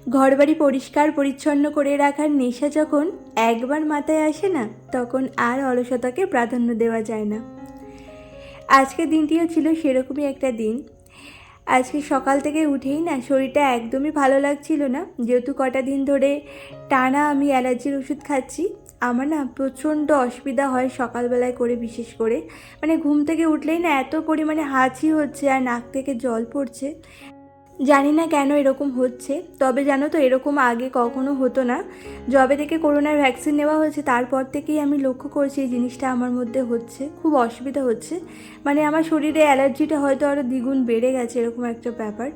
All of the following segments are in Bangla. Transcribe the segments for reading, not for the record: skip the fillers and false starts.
ঘরবাড়ি পরিষ্কার পরিচ্ছন্ন করে রাখার নেশা যখন একবার মাথায় আসে না, তখন আর অলসতাকে প্রাধান্য দেওয়া যায় না। আজকের দিনটিও ছিল সেরকমই একটা দিন। আজকে সকাল থেকে উঠেই না শরীরটা একদমই ভালো লাগছিল না, যেহেতু কটা দিন ধরে টানা আমি অ্যালার্জির ওষুধ খাচ্ছি। আমার না প্রচণ্ড অসুবিধা হয় সকালবেলায় করে, বিশেষ করে মানে ঘুম থেকে উঠলেই না এত পরিমাণে হাঁচি হচ্ছে আর নাক থেকে জল পড়ছে। জানি না কেন এরকম হচ্ছে, তবে জানো তো এরকম আগে কখনো হতো না। যবে থেকে করোনার ভ্যাকসিন নেওয়া হয়েছে তারপর থেকেই আমি লক্ষ্য করছি এই জিনিসটা আমার মধ্যে হচ্ছে, খুব অসুবিধা হচ্ছে। মানে আমার শরীরে অ্যালার্জিটা হয়তো আরও দ্বিগুণ বেড়ে গেছে, এরকম একটা ব্যাপার।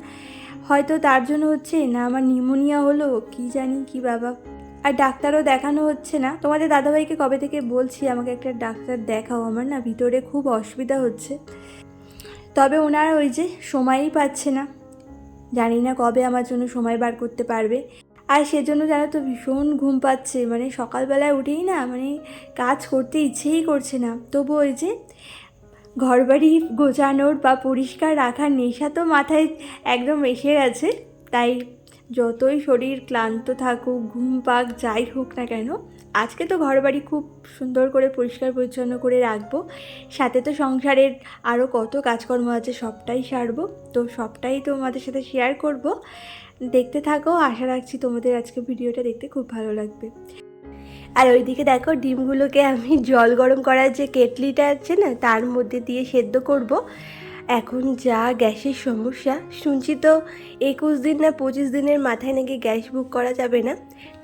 হয়তো তার জন্য হচ্ছে না আমার নিউমোনিয়া হলো, কি জানি কি বাবা। আর ডাক্তারও দেখানো হচ্ছে না। তোমাদের দাদাভাইকে কবে থেকে বলছি আমাকে একটা ডাক্তার দেখাও, আমার না ভিতরে খুব অসুবিধা হচ্ছে। তবে ওনারা ওই যে সময়ই পাচ্ছে না, জানি না কবে আমার জন্য সময় বার করতে পারবে। আর সেজন্য জানো তো ভীষণ ঘুম পাচ্ছে, মানে সকালবেলায় উঠেই না মানে কাজ করতে ইচ্ছেই করছে না। তবু ওই যে ঘরবাড়ি গোছানোর বা পরিষ্কার রাখার নেশা তো মাথায় একদম এসে গেছে। তাই যতই শরীর ক্লান্ত থাকুক, ঘুম পাক, যাই হোক না কেন, আজকে তো ঘরবাড়ি খুব সুন্দর করে পরিষ্কার পরিচ্ছন্ন করে রাখবো। সাথে তো সংসারের আরও কত কাজকর্ম আছে, সবটাই সারবো। তো সবটাই তোমাদের সাথে শেয়ার করব, দেখতে থাকো। আশা রাখছি তোমাদের আজকে ভিডিওটা দেখতে খুব ভালো লাগবে। আর ওইদিকে দেখো ডিমগুলোকে আমি জল গরম করার যে কেটলিটা আছে না তার মধ্যে দিয়ে সেদ্ধ করব। এখন যা গ্যাসের সমস্যা, শুনছি তো 21 দিন না 25 দিনের মাথায় নাকি গ্যাস বুক করা যাবে না।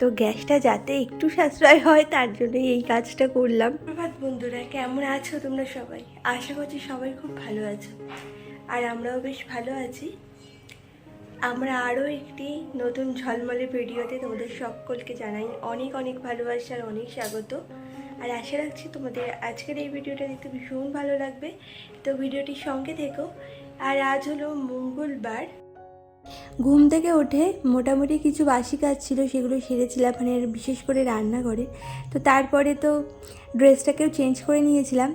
তো গ্যাসটা যাতে একটু সাশ্রয় হয় তার জন্যই এই কাজটা করলাম। প্রভাত বন্ধুরা, কেমন আছো তোমরা সবাই? আশা করছি সবাই খুব ভালো আছো, আর আমরাও বেশ ভালো আছি। আমরা আরও একটি নতুন ঝলমলে ভিডিওতে তোমাদের সকলকে জানাই অনেক অনেক ভালোবাসা আর অনেক স্বাগত। আর আশা রাখছি তোমাদের আজকের এই ভিডিওটা দেখতে ভীষণ ভালো লাগবে, তো ভিডিওটির সঙ্গে থেকো। আর আজ হলো মঙ্গলবার। ঘুম থেকে উঠে মোটামুটি কিছু বাসি কাজ ছিল, সেগুলো সেরেছিলাম, মানে বিশেষ করে রান্নাঘরে। তো তারপরে তো ড্রেসটাকেও চেঞ্জ করে নিয়েছিলাম,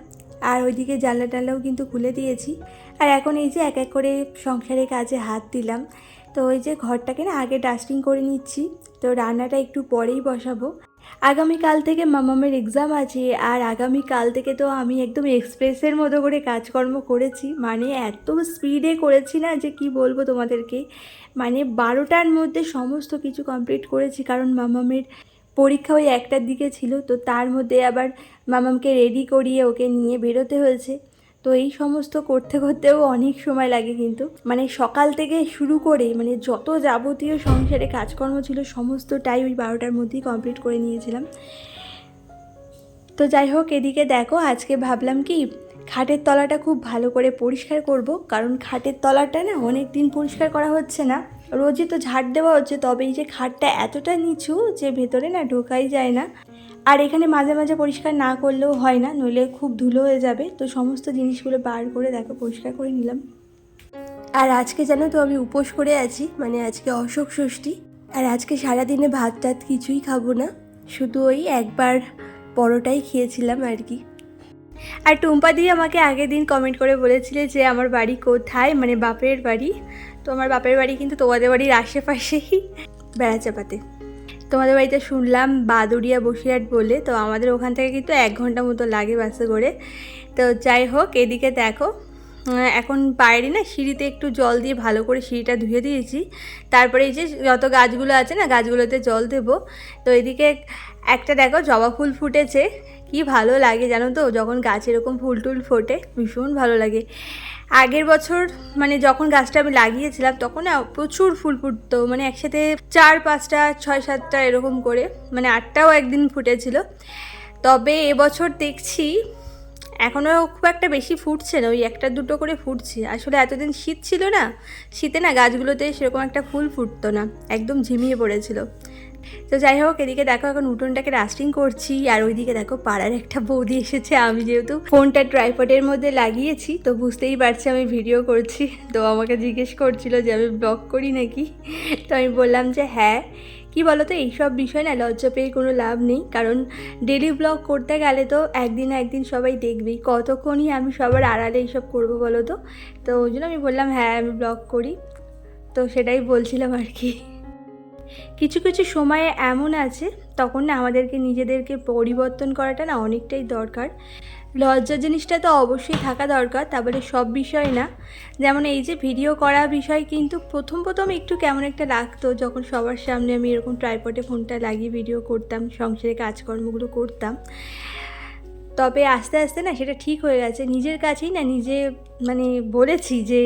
আর ওইদিকে জানলা টানলাও কিন্তু খুলে দিয়েছি। আর এখন এই যে এক এক করে সংসারের কাজে হাত দিলাম। তো ওই যে ঘরটাকে না আগে ডাস্টিং করে নিচ্ছি, তো রান্নাটা একটু পরেই বসাবো। আগামীকাল থেকে মামামের এক্সাম আছে, আর আগামীকাল থেকে তো আমি একদম এক্সপ্রেসের মতো করে কাজকর্ম করেছি, মানে এত স্পিডে করেছি না যে কি বলবো তোমাদেরকে। মানে 12টার মধ্যে সমস্ত কিছু কমপ্লিট করেছি, কারণ মামামের পরীক্ষা ওই 1টার দিকে ছিল। তো তার মধ্যে আবার মামামকে রেডি করিয়ে ওকে নিয়ে বেরোতে হয়েছে। তো এই সমস্ত করতে করতেও অনেক সময় লাগে, কিন্তু মানে সকাল থেকে শুরু করে মানে যত যাবতীয় সংসারে কাজকর্ম ছিল সমস্তটাই ওই 12টার মধ্যেই কমপ্লিট করে নিয়েছিলাম। তো যাই হোক, এদিকে দেখো আজকে ভাবলাম কি খাটের তলাটা খুব ভালো করে পরিষ্কার করব, কারণ খাটের তলাটা না অনেক দিন পরিষ্কার করা হচ্ছে না। রোজই তো ঝাড় দেওয়া হচ্ছে, তবে এই যে খাটটা এতটা নিচু যে ভেতরে না ঢোকাই যায় না। আর এখানে মাঝে মাঝে পরিষ্কার না করলেও হয় না, নইলে খুব ধুলো হয়ে যাবে। তো সমস্ত জিনিসগুলো বার করে দেখো পরিষ্কার করে নিলাম। আর আজকে জানো তো আমি উপোস করে আছি, মানে আজকে অশোক ষষ্ঠী। আর আজকে সারাদিনে ভাত টাত কিছুই খাবো না, শুধু ওই একবার পরোটাই খেয়েছিলাম আর কি। আর টুম্পা দি আমাকে আগের দিন কমেন্ট করে বলেছিলে যে আমার বাড়ি কোথায়, মানে বাপের বাড়ি। তো আমার বাপের বাড়ি কিন্তু তোমাদের বাড়ির আশেপাশেই, বেড়াচাপাতে। তোমাদের বাড়িতে শুনলাম বাদুড়িয়া বসিরহাট বলে, তো আমাদের ওখান থেকে কিন্তু 1 ঘন্টা মতো লাগে বাসে করে। তো যাই হোক, এদিকে দেখো এখন বাইরে না সিঁড়িতে একটু জল দিয়ে ভালো করে সিঁড়িটা ধুয়ে দিয়েছি। তারপরে এই যে যত গাছগুলো আছে না গাছগুলোতে জল দেবো। তো এদিকে একটা দেখো জবা ফুল ফুটেছে, কি ভালো লাগে জানো তো যখন গাছে এরকম ফুল টুল ফোটে, ভীষণ ভালো লাগে। আগের বছর মানে যখন গাছটা আমি লাগিয়েছিলাম তখন না প্রচুর ফুল ফুটতো, মানে একসাথে 4, 5টা, 6, 7টা এরকম করে, মানে 8টাও একদিন ফুটেছিল। তবে এবছর দেখছি এখনও খুব একটা বেশি ফুটছে না, ওই 1টা 2টো করে ফুটছে। আসলে এতদিন শীত ছিল না, শীতে না গাছগুলোতে সেরকম একটা ফুল ফুটতো না, একদম ঝিমিয়ে পড়েছিল। তো যাই হোক, এদিকে দেখো এখন উঠোনটাকে ডাস্টিং করছি। আর ওইদিকে দেখো পাড়ার একটা বৌদি এসেছে। আমি যেহেতু ফোনটা ট্রাইপডের মধ্যে লাগিয়েছি তো বুঝতেই পারছি আমি ভিডিও করছি, তো আমাকে জিজ্ঞেস করছিল যে আমি ব্লগ করি নাকি। তো আমি বললাম যে হ্যাঁ। কি বলো তো, এইসব বিষয় না লজ্জা পেয়ে কোনো লাভ নেই, কারণ ডেলি ব্লগ করতে গেলে তো একদিন না একদিন সবাই দেখবেই, কতক্ষণই আমি সবার আড়ালে এইসব করবো বলো তো। তো ওই জন্য আমি বললাম হ্যাঁ আমি ব্লগ করি, তো সেটাই বলছিলাম আর কি। কিছু কিছু সময়ে এমন আছে তখন না আমাদেরকে নিজেদেরকে পরিবর্তন করাটা না অনেকটাই দরকার। লজ্জা জিনিসটা তো অবশ্যই থাকা দরকার, তা বলে সব বিষয় না। যেমন এই যে ভিডিও করা বিষয় কিন্তু প্রথম প্রথম একটু কেমন একটা লাগতো, যখন সবার সামনে আমি এরকম ট্রাইপডে ফোনটা লাগিয়ে ভিডিও করতাম, সংসারে কাজকর্মগুলো করতাম। তবে আস্তে আস্তে না সেটা ঠিক হয়ে গেছে। নিজের কাছেই না নিজে মানে বলেছি যে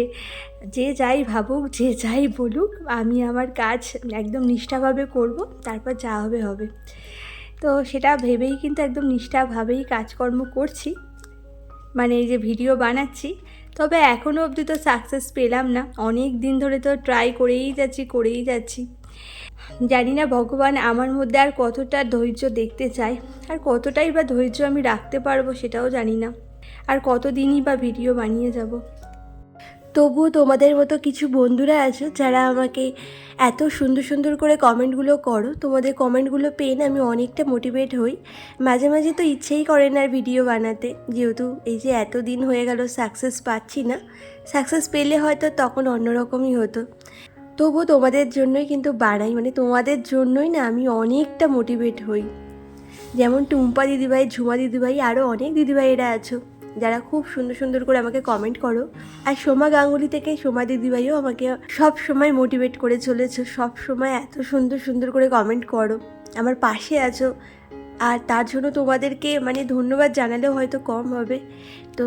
যে যাই ভাবুক, যে যাই বলুক, আমি আমার কাজ একদম নিষ্ঠাভাবে করব, তারপর যা হবে হবে। তো সেটা ভেবেই কিন্তু একদম নিষ্ঠাভাবেই কাজকর্ম করছি, মানে এই যে ভিডিও বানাচ্ছি। তবে এখনও অবধি তো সাকসেস পেলাম না, অনেক দিন ধরে তো ট্রাই করেই যাচ্ছি। জানি না ভগবান আমার মধ্যে আর কতটা ধৈর্য দেখতে চায়, আর কতটাই বা ধৈর্য আমি রাখতে পারবো সেটাও জানি না, আর কতদিনই বা ভিডিও বানিয়ে যাব। তবুও তোমাদের মতো কিছু বন্ধুরা আছো যারা আমাকে এত সুন্দর সুন্দর করে কমেন্টগুলো করো। তোমাদের কমেন্টগুলো পেয়ে না আমি অনেকটা মোটিভেট হই। মাঝে মাঝে তো ইচ্ছেই করে না আর ভিডিও বানাতে, যেহেতু এই যে এত দিন হয়ে গেল সাকসেস পাচ্ছি না। সাকসেস পেলে হয়তো তখন অন্যরকমই হতো। তবুও তোমাদের জন্যই কিন্তু বানাই, মানে তোমাদের জন্যই না আমি অনেকটা মোটিভেট হই। যেমন টুম্পা দিদিভাই, ঝুমা দিদিভাই, আরও অনেক দিদিভাইয়েরা আছো যারা খুব সুন্দর সুন্দর করে আমাকে কমেন্ট করো। আর সোমা গাঙ্গুলি থেকে সোমা দিদিভাইও আমাকে সব সময় মোটিভেট করে চলেছো, সব সময় এত সুন্দর সুন্দর করে কমেন্ট করো, আমার পাশে আছো। আর তার জন্য তোমাদেরকে মানে ধন্যবাদ জানালেও হয়তো কম হবে। তো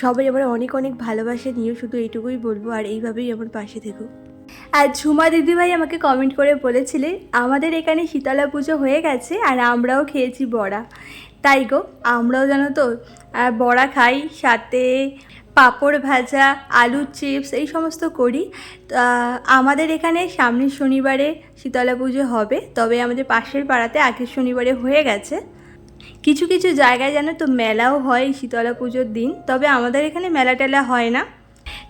সবাই আমার অনেক অনেক ভালোবাসা নিও, শুধু এইটুকুই বলবো, আর এইভাবেই আমার পাশে থেকো। আর ঝুমা দিদিভাই আমাকে কমেন্ট করে বলেছিলে আমাদের এখানে শীতলা পুজো হয়ে গেছে আর আমরাও খেয়েছি বড়া। তাই গো, আমরাও জানো তো বড়া খাই, সাথে পাঁপড় ভাজা, আলুর চিপস এই সমস্ত করি। আমাদের এখানে সামনের শনিবারে শীতলা পুজো হবে, তবে আমাদের পাশের পাড়াতে আগের শনিবারে হয়ে গেছে। কিছু কিছু জায়গায় জানো তো মেলাও হয় শীতলা পুজোর দিন, তবে আমাদের এখানে মেলা টেলা হয় না।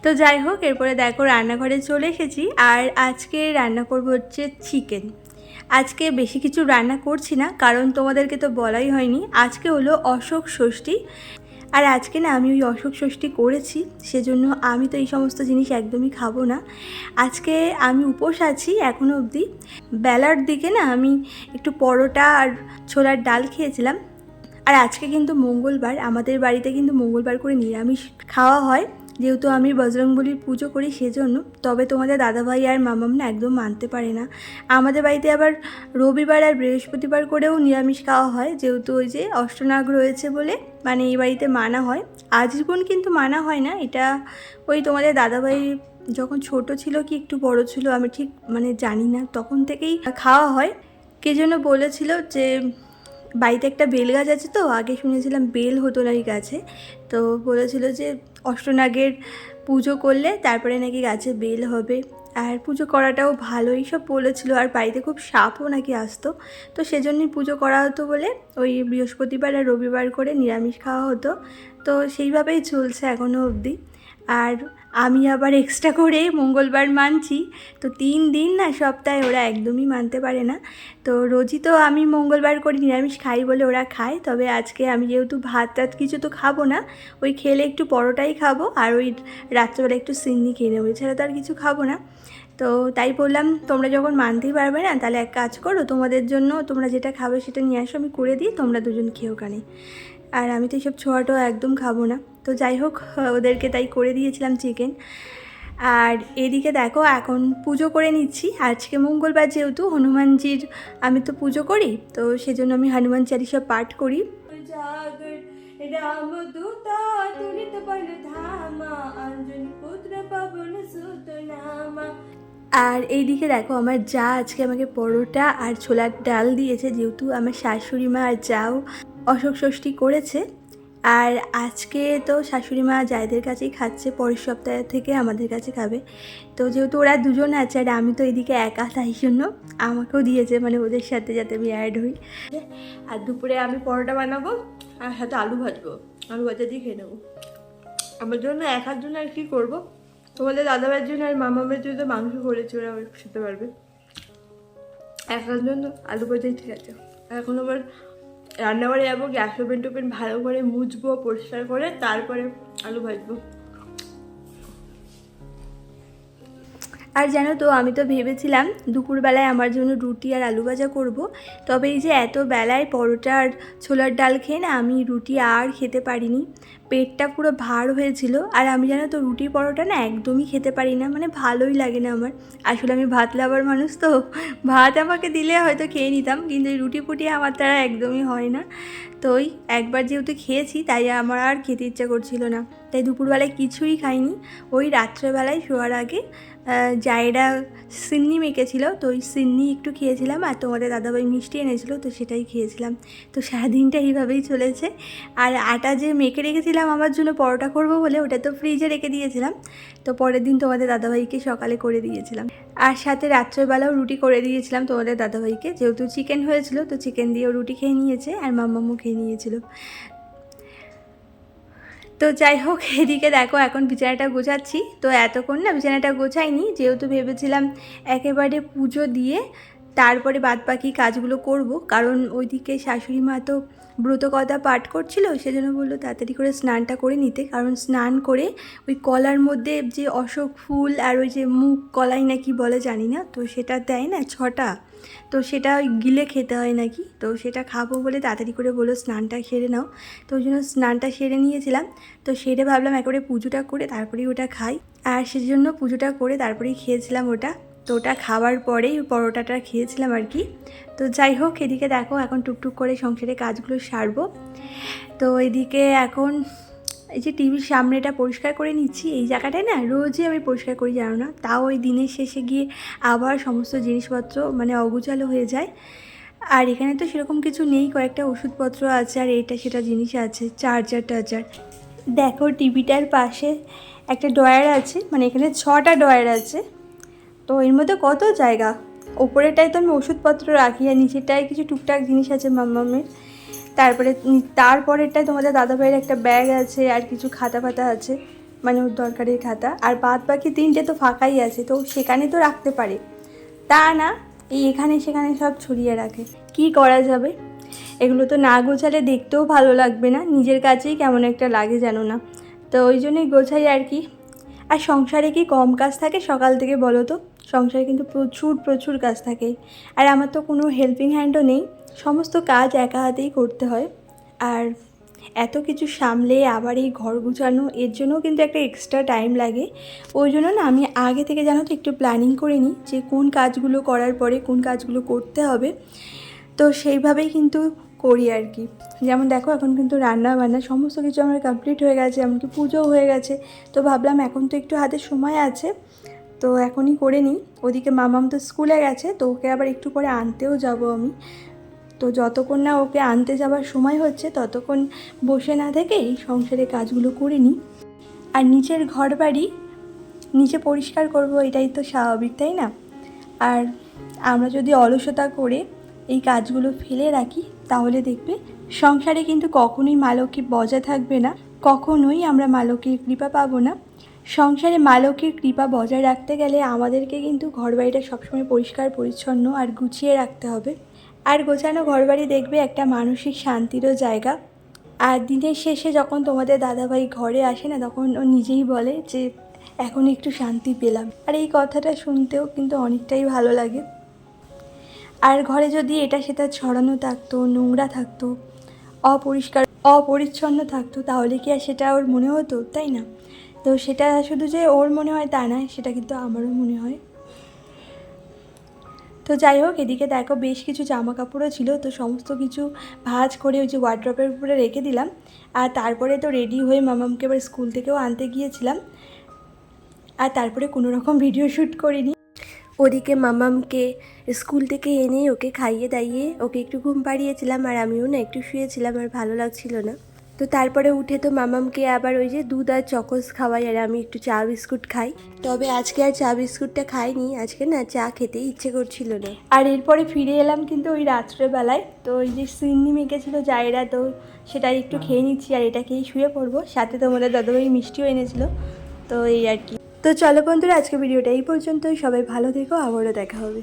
তো যাই হোক, এরপরে দেখো রান্নাঘরে চলে এসেছি, আর আজকে রান্না করবো হচ্ছে চিকেন। আজকে বেশি কিছু রান্না করছি না, কারণ তোমাদেরকে তো বলাই হয়নি, আজকে হলো অশোক ষষ্ঠী। আর আজকে না আমি ওই অশোক ষষ্ঠী করেছি, সেজন্য আমি তো এই সমস্ত জিনিস একদমই খাবো না। আজকে আমি উপোস আছি এখনও অবধি। বেলার দিকে না আমি একটু পরোটা আর ছোলার ডাল খেয়েছিলাম। আর আজকে কিন্তু মঙ্গলবার, আমাদের বাড়িতে কিন্তু মঙ্গলবার করে নিরামিষ খাওয়া হয়, যেহেতু আমি বজরংবলীর পুজো করি সেজন্য। তবে তোমাদের দাদাভাই আর মামাম না একদম মানতে পারে না। আমাদের বাড়িতে আবার রবিবার আর বৃহস্পতিবার করেও নিরামিষ খাওয়া হয়, যেহেতু ওই যে অষ্টনাগ রয়েছে বলে, মানে এই বাড়িতে মানা হয়। আজীবন কিন্তু মানা হয় না, এটা ওই তোমাদের দাদাভাই যখন ছোট ছিল কি একটু বড় ছিল আমি ঠিক মানে জানি না, তখন থেকেই খাওয়া হয়। কে যেন বলেছিল যে বাড়িতে একটা বেল গাছ আছে, তো আগে শুনেছিলাম বেল হতো না এই গাছে, তো বলেছিল যে অষ্টনাগের পুজো করলে তারপরে নাকি গাছে বেল হবে, আর পুজো করাটাও ভালো এইসব বলেছিল। আর বাড়িতে খুব সাপও নাকি আসতো, তো সেজন্যই পুজো করা হতো বলে ওই বৃহস্পতিবার আর রবিবার করে নিরামিষ খাওয়া হতো। তো সেইভাবেই চলছে এখনও অবধি। আর আমি আবার এক্সট্রা করে মঙ্গলবার মানছি, তো 3 দিন না সপ্তাহে ওরা একদমই মানতে পারে না। তো রোজই তো আমি মঙ্গলবার করে নিরামিষ খাই বলে ওরা খায়, তবে আজকে আমি যেহেতু ভাত টাত কিছু তো খাবো না, ওই খেলে একটু পরোটাই খাবো, আর ওই রাত্রেবেলা একটু সিন্নি খেয়ে নেবো, এছাড়া তো আর কিছু খাবো না। তো তাই বললাম তোমরা যখন মানতেই পারবে না, তাহলে এক কাজ করো, তোমাদের জন্য তোমরা যেটা খাবে সেটা নিয়ে আসো, আমি করে দিই, তোমরা দুজন খেয়েও কানে। আর আমি তো এইসব ছোঁয়াটো একদম খাবো না। তো যাই হোক, ওদেরকে তাই করে দিয়েছিলাম চিকেন। আর এদিকে দেখো এখন পুজো করে নিচ্ছি, আজকে মঙ্গলবার যেহেতু হনুমানজির আমি তো পুজো করি, তো সেজন্য আমি হনুমান চালিসা পাঠ করি। আর এইদিকে দেখো আমার যা আজকে আমাকে পরোটা আর ছোলার ডাল দিয়েছে, যেহেতু আমার শাশুড়ি মা আর যাও অশোক ষষ্ঠী করেছে। আর আজকে তো শাশুড়ি মা যাদের কাছেই খাচ্ছে, পরের সপ্তাহ থেকে আমাদের কাছে খাবে। তো যেহেতু ওরা দুজন আছে আর আমি তো এদিকে একা, তাই জন্য আমাকেও দিয়েছে, মানে ওদের সাথে যাতে আমি অ্যাড হই। আর দুপুরে আমি পরোটা বানাবো আর সাথে আলু ভাজবো, আলু ভাজা দিয়ে খেয়ে নেবো। আমার জন্য একার জন্য আর কি করবো, তোমাদের দাদাভাইয়ের জন্য আর মামামের জন্য মাংস করেছে, ওরা খেতে পারবে। একার জন্য আলু ভাজাই ঠিক আছে। এখন আবার রান্নাঘরে যাবো, গ্যাস ওভেন টোভেন ভালো করে মুছবো, পরিষ্কার করে তারপরে আলু ভাজবো। আর জানো তো আমি তো ভেবেছিলাম দুপুরবেলায় আমার জন্য রুটি আর আলু ভাজা করব, তবে এই যে এত বেলায় পরোটা আর ছোলার ডাল খেয়ে না আমি রুটি আর খেতে পারিনি, পেটটা পুরো ভার হয়েছিল। আর আমি জানো তো রুটি পরোটা না একদমই খেতে পারি না, মানে ভালোই লাগে না আমার। আসলে আমি ভাত লাভার মানুষ, তো ভাত আমাকে দিলে হয়তো খেয়ে নিতাম, কিন্তু এই রুটি ফুটি আমার দ্বারা একদমই হয় না। তো ওই একবার যেহেতু খেয়েছি তাই আমার আর খেতে ইচ্ছা করছিল না, তাই দুপুরবেলায় কিছুই খাইনি। ওই রাত্রেবেলায় শোয়ার আগে জায়রা সিন্নি মেখেছিল, তো ওই সিন্নি একটু খেয়েছিলাম, আর তোমাদের দাদাভাই মিষ্টি এনেছিল তো সেটাই খেয়েছিলাম। তো সারাদিনটা এইভাবেই চলেছে। আর আটা যে মেখে রেখেছিলাম আমার জন্য পরোটা করব বলে, ওটা তো ফ্রিজে রেখে দিয়েছিলাম, তো পরের দিন তোমাদের দাদাভাইকে সকালে করে দিয়েছিলাম। আর সাথে রাত্রেবেলাও রুটি করে দিয়েছিলাম তোমাদের দাদাভাইকে, যেহেতু চিকেন হয়েছিল তো চিকেন দিয়েও রুটি খেয়ে নিয়েছে, আর মাম্মামও খেয়ে নিয়েছিল। তো যাই হোক, এদিকে দেখো এখন বিছানাটা গোছাচ্ছি। তো এতক্ষণ না বিছানাটা গোছাইনি, যেহেতু ভেবেছিলাম একেবারে পুজো দিয়ে তারপরে বাদবাকি কাজগুলো করব, কারণ ওইদিকে শাশুড়ি মা তো ব্রতকথা পাঠ করছিল, সেজন্য বললো তাড়াতাড়ি করে স্নানটা করে নিতে, কারণ স্নান করে ওই কলার মধ্যে যে অশোক ফুল আর ওই যে মুখ কলাই নাকি বলে জানি না, তো সেটা দেয় না 6টা, তো সেটা গিলে খেতে হয় নাকি, তো সেটা খাবো বলে তাড়াতাড়ি করে বললো স্নানটা সেরে নাও। তো ওই জন্য স্নানটা সেরে নিয়েছিলাম। তো সেরে ভাবলাম একেবারে পুজোটা করে তারপরেই ওটা খাই, আর সেজন্য পুজোটা করে তারপরেই খেয়েছিলাম ওটা। তো ওটা খাওয়ার পরেই পরোটাটা খেয়েছিলাম আর কি। তো যাই হোক, এদিকে দেখো এখন টুকটুক করে সংসারে কাজগুলো সারবো। তো এদিকে এখন এই যে টিভির সামনেটা পরিষ্কার করে নিচ্ছি, এই জায়গাটায় না রোজই আমি পরিষ্কার করি জানো না, তাও ওই দিনের শেষে গিয়ে আবার সমস্ত জিনিসপত্র মানে অগোছালো হয়ে যায়। আর এখানে তো সেরকম কিছু নেই, কয়েকটা ওষুধপত্র আছে আর এইটা সেটা জিনিস আছে, চার্জার টার্জার। দেখো টিভিটার পাশে একটা ড্রয়ার আছে, মানে এখানে 6টা ড্রয়ার আছে, তো এর মধ্যে কত জায়গা। ওপরেটায় তো আমি ওষুধপত্র রাখি, আর নিচেরটায় কিছু টুকটাক জিনিস আছে মাম্মামের, তারপরেরটায় তোমাদের দাদাভাইয়ের একটা ব্যাগ আছে আর কিছু খাতা ফাতা আছে, মানে ওর দরকারের খাতা, আর বাদ বাকি 3টে তো ফাঁকাই আছে, তো সেখানে তো রাখতে পারে, তা না এই এখানে সেখানে সব ছড়িয়ে রাখে। কি করা যাবে, এগুলো তো না গোছালে দেখতেও ভালো লাগবে না, নিজের কাছেই কেমন একটা লাগে জানো না, তো ওই জন্যই গোছাই আর কি। আর সংসারে কি কম কাজ থাকে সকাল থেকে বলো তো, সংসারে কিন্তু প্রচুর প্রচুর কাজ থাকে। আর আমার তো কোনো হেল্পিং হ্যান্ডও নেই, সমস্ত কাজ একা হাতেই করতে হয়। আর এত কিছু সামলে আবার এই ঘর গুছানো, এর জন্যও কিন্তু একটা এক্সট্রা টাইম লাগে। ওই জন্য না আমি আগে থেকে জানো তো একটু প্ল্যানিং করে নিই যে কোন কাজগুলো করার পরে কোন কাজগুলো করতে হবে, তো সেইভাবেই কিন্তু করি আর কি। যেমন দেখো এখন কিন্তু রান্না বান্না সমস্ত কিছু আমার কমপ্লিট হয়ে গেছে, এমনকি পুজোও হয়ে গেছে। তো ভাবলাম এখন তো একটু হাতে সময় আছে, তো এখনই করে নিই। ওদিকে মামাম তো স্কুলে গেছে, তো ওকে আবার একটু পরে আনতেও যাব আমি। তো যতক্ষণ না ওকে আনতে যাওয়ার সময় হচ্ছে ততক্ষণ বসে না থেকে এই সংসারের কাজগুলো করে নিই। আর নিচের ঘর বাড়ি নিচে পরিষ্কার করব, এটাই তো স্বাভাবিক, তাই না? আর আমরা যদি অলসতা করে এই কাজগুলো ফেলে রাখি তাহলে দেখবে সংসারে কিন্তু কখনোই মা লক্ষ্মী বজায় থাকবে না, কখনোই আমরা মা লক্ষ্মীর কৃপা পাবো না। সংসারে মা লক্ষ্মীর কৃপা বজায় রাখতে গেলে আমাদেরকে কিন্তু ঘরবাড়িটা সবসময় পরিষ্কার পরিচ্ছন্ন আর গুছিয়ে রাখতে হবে। আর গোছানো ঘরবাড়ি দেখবে একটা মানসিক শান্তিরও জায়গা। আর দিনের শেষে যখন তোমাদের দাদাভাই ঘরে আসে না, তখন ও নিজেই বলে যে এখন একটু শান্তি পেলাম, আর এই কথাটা শুনতেও কিন্তু অনেকটাই ভালো লাগে। আর ঘরে যদি এটা সেটা ছড়ানো থাকতো, নোংরা থাকতো, অপরিচ্ছন্ন থাকতো, তাহলে কি আর সেটা ওর মনে হতো, তাই না? তো সেটা শুধু যে ওর মনে হয় তা নয়, সেটা কিন্তু আমারও মনে হয়। তো যাই হোক, এদিকে দেখো বেশ কিছু জামা কাপড়ও ছিল, তো সমস্ত কিছু ভাঁজ করে ওই যে ওয়ার্ড্রপের উপরে রেখে দিলাম। আর তারপরে তো রেডি হয়ে মামামকে এবার স্কুল থেকেও আনতে গিয়েছিলাম, আর তারপরে কোনো রকম ভিডিও শ্যুট করিনি। ওদিকে মামামকে স্কুল থেকে এনে ওকে খাইয়ে দাইয়ে ওকে একটু ঘুম পাড়িয়েছিলাম, আর আমিও না একটু শুয়েছিলাম, আর ভালো লাগছিল না। তো তারপরে উঠে তো মামামকে আবার ওই যে দুধ আর চকোস খাওয়াই, আর আমি একটু চা বিস্কুট খাই। তবে আজকে আর চা বিস্কুটটা খাইনি, আজকে না চা খেতেই ইচ্ছে করছিল না। আর এরপরে ফিরে এলাম কিন্তু ওই রাত্রেবেলায়, তো ওই যে সিন্নি মেখেছিল জায়রা, তো সেটাই একটু খেয়ে নিচ্ছি, আর এটা খেয়েই শুয়ে পড়বো। সাথে তোমাদের দাদাভাই মিষ্টিও এনেছিল, তো এই আর কি। তো চলো বন্ধুরা, আজকে ভিডিওটা এই পর্যন্তই। সবাই ভালো থেকো, আবারও দেখা হবে।